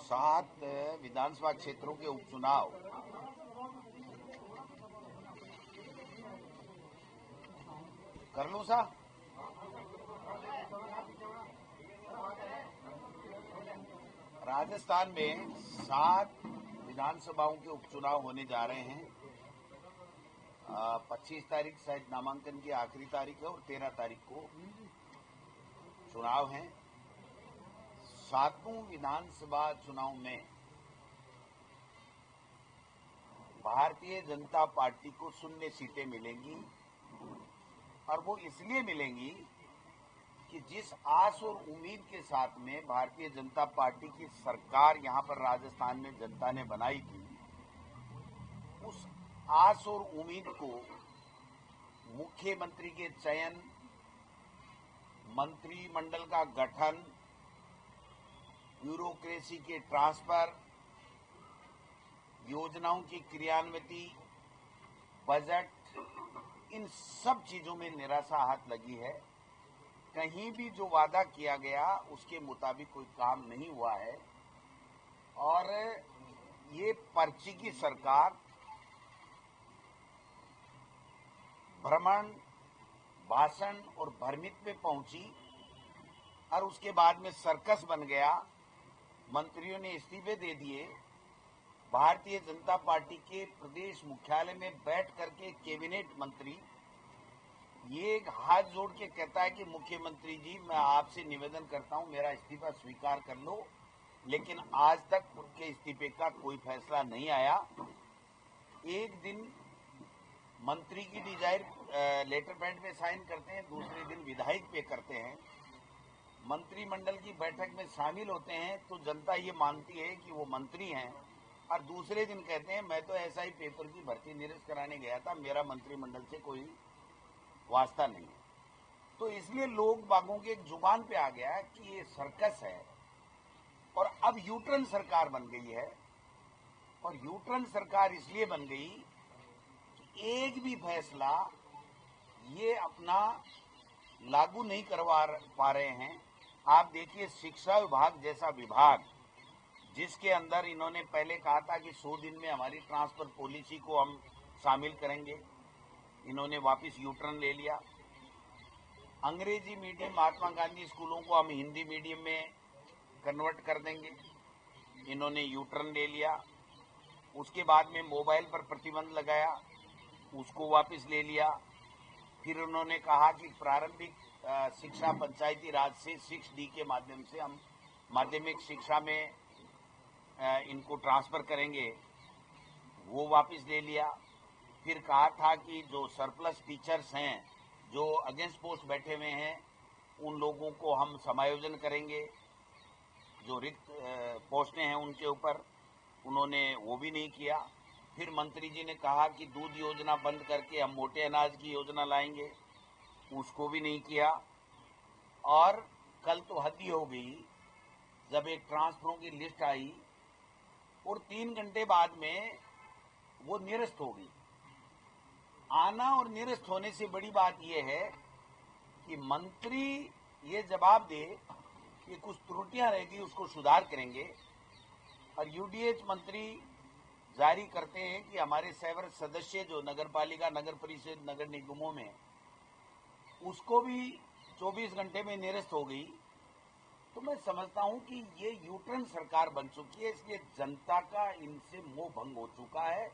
7 विधानसभा क्षेत्रों के उपचुनाव कर लूं सा। राजस्थान में 7 विधानसभाओं के उपचुनाव होने जा रहे हैं। 25 तारीख शायद नामांकन की आखिरी तारीख है और 13 तारीख को चुनाव है। 7 विधानसभा चुनाव में भारतीय जनता पार्टी को 0 सीटें मिलेंगी और वो इसलिए मिलेंगी कि जिस आस और उम्मीद के साथ में भारतीय जनता पार्टी की सरकार यहां पर राजस्थान में जनता ने बनाई थी, उस आस और उम्मीद को मुख्यमंत्री के चयन, मंत्रिमंडल का गठन, ब्यूरोक्रेसी के ट्रांसफर, योजनाओं की क्रियान्विति, बजट, इन सब चीजों में निराशा हाथ लगी है। कहीं भी जो वादा किया गया उसके मुताबिक कोई काम नहीं हुआ है और ये पर्ची की सरकार भ्रमण, भाषण और भ्रमित में पहुंची और उसके बाद में सर्कस बन गया। मंत्रियों ने इस्तीफे दे दिए। भारतीय जनता पार्टी के प्रदेश मुख्यालय में बैठ करके कैबिनेट मंत्री ये एक हाथ जोड़ के कहता है कि मुख्यमंत्री जी, मैं आपसे निवेदन करता हूं, मेरा इस्तीफा स्वीकार कर लो, लेकिन आज तक उनके इस्तीफे का कोई फैसला नहीं आया। एक दिन मंत्री की डिजायर लेटर पैड पे साइन करते हैं, दूसरे दिन विधायक पे करते हैं। मंत्रिमंडल की बैठक में शामिल होते हैं तो जनता ये मानती है कि वो मंत्री हैं और दूसरे दिन कहते हैं मैं तो एसआई पेपर की भर्ती निरस्त कराने गया था, मेरा मंत्रिमंडल से कोई वास्ता नहीं है। तो इसलिए लोग बागों के एक जुबान पे आ गया कि ये सर्कस है और अब यूटर्न सरकार बन गई है। और यूटर्न सरकार इसलिए बन गई कि एक भी फैसला ये अपना लागू नहीं करवा पा रहे हैं। आप देखिए, शिक्षा विभाग जैसा विभाग जिसके अंदर इन्होंने पहले कहा था कि 100 दिन में हमारी ट्रांसफर पॉलिसी को हम शामिल करेंगे, इन्होंने वापस यूटर्न ले लिया। अंग्रेजी मीडियम महात्मा गांधी स्कूलों को हम हिंदी मीडियम में कन्वर्ट कर देंगे, इन्होंने यूटर्न ले लिया। उसके बाद में मोबाइल पर प्रतिबंध लगाया, उसको वापस ले लिया। फिर उन्होंने कहा कि प्रारंभिक शिक्षा पंचायती राज से 6D के माध्यम से हम माध्यमिक शिक्षा में इनको ट्रांसफर करेंगे, वो वापस ले लिया। फिर कहा था कि जो सरप्लस टीचर्स हैं, जो अगेंस्ट पोस्ट बैठे हुए हैं, उन लोगों को हम समायोजन करेंगे, जो रिक्त पोस्टें हैं उनके ऊपर, उन्होंने वो भी नहीं किया। फिर मंत्री जी ने कहा कि दूध योजना बंद करके हम मोटे अनाज की योजना लाएंगे, उसको भी नहीं किया। और कल तो हद ही हो गई जब एक ट्रांसफरों की लिस्ट आई और 3 घंटे बाद में वो निरस्त हो गई। आना और निरस्त होने से बड़ी बात यह है कि मंत्री ये जवाब दे कि कुछ त्रुटियां रहेगी उसको सुधार करेंगे और यूडीएच मंत्री जारी करते हैं कि हमारे सेवर सदस्य जो नगरपालिका, नगर परिषद, नगर निगमों में, उसको भी 24 घंटे में निरस्त हो गई। तो मैं समझता हूं कि ये यूटर्न सरकार बन चुकी है, इसलिए जनता का इनसे मोह भंग हो चुका है